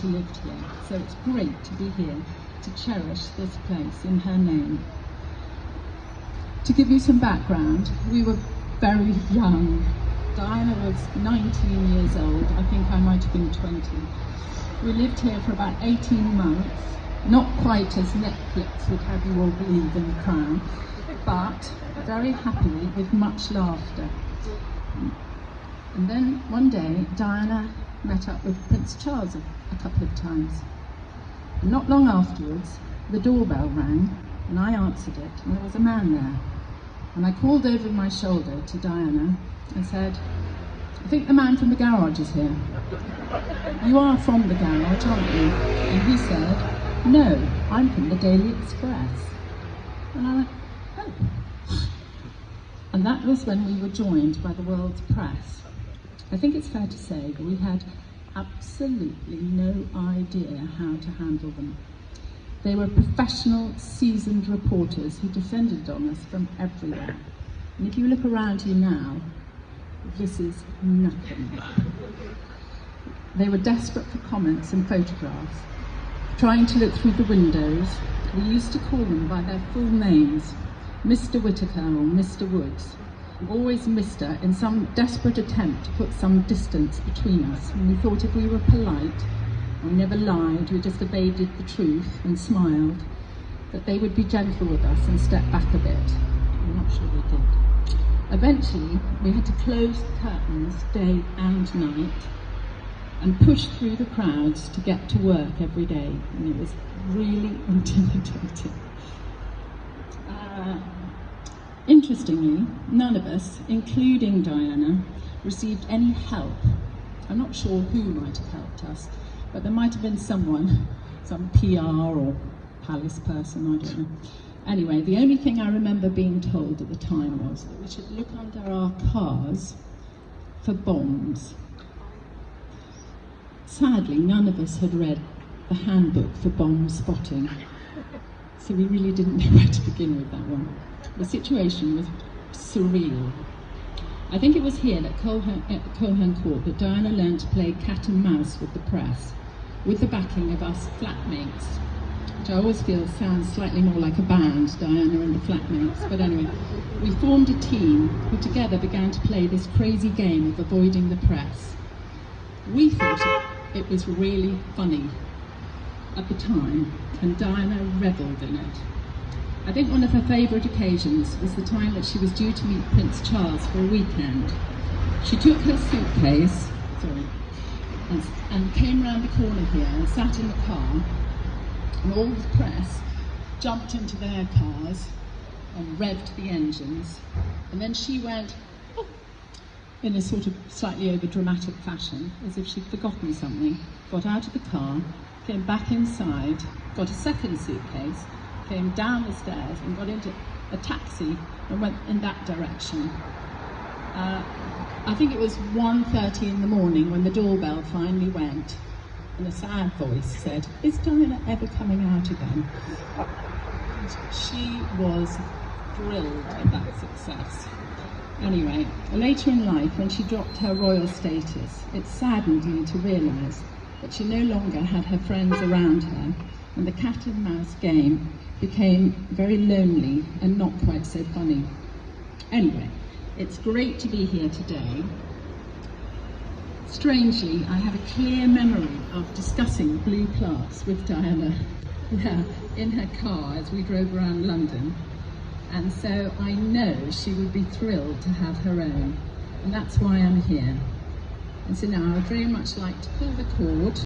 she lived here. So it's great to be here to cherish this place in her name. To give you some background, we were very young. Diana was 19 years old. I think I might have been 20. We lived here for about 18 months, not quite as Netflix would have you all believe in the Crown, but very happily with much laughter. And then one day, Diana met up with Prince Charles a couple of times. And not long afterwards, the doorbell rang, and I answered it, and there was a man there. And I called over my shoulder to Diana and said, "I think the man from the garage is here. You are from the garage, aren't you?" And he said, "No, I'm from the Daily Express." And I went, "Oh." And that was when we were joined by the world's press. I think it's fair to say that we had absolutely no idea how to handle them. They were professional, seasoned reporters who descended on us from everywhere. And if you look around you now, this is nothing. They were desperate for comments and photographs, trying to look through the windows. We used to call them by their full names, Mr. Whittaker or Mr. Woods. Always Mr. in some desperate attempt to put some distance between us. And we thought if we were polite, we never lied, we just evaded the truth and smiled, that they would be gentle with us and step back a bit. I'm not sure they did. Eventually, we had to close the curtains day and night and push through the crowds to get to work every day, and it was really intimidating. Interestingly, none of us, including Diana, received any help. I'm not sure who might have helped us, but there might have been someone, some PR or palace person, I don't know. Anyway, the only thing I remember being told at the time was that we should look under our cars for bombs. Sadly, none of us had read the handbook for bomb spotting, so we really didn't know where to begin with that one. The situation was surreal. I think it was here at Cohen Court that Diana learned to play cat and mouse with the press, with the backing of us flatmates, which I always feel sounds slightly more like a band, Diana and the flatmates. But anyway, we formed a team who together began to play this crazy game of avoiding the press. We thought it was really funny at the time, and Diana revelled in it. I think one of her favourite occasions was the time that she was due to meet Prince Charles for a weekend. She took her suitcase, and came round the corner here and sat in the car, and all the press jumped into their cars and revved the engines, and then she went, "Oh," in a sort of slightly over-dramatic fashion, as if she'd forgotten something, got out of the car, came back inside, got a second suitcase, came down the stairs and got into a taxi and went in that direction. I think it was 1:30 in the morning when the doorbell finally went, and a sad voice said, "Is Diana ever coming out again?" She was thrilled at that success. Anyway, later in life, when she dropped her royal status, it saddened me to realise that she no longer had her friends around her, and the cat and mouse game became very lonely and not quite so funny. Anyway, it's great to be here today. Strangely, I have a clear memory of discussing blue plaques with Diana in her car as we drove around London, and so I know she would be thrilled to have her own, and that's why I'm here. And so now I would very much like to pull the cord.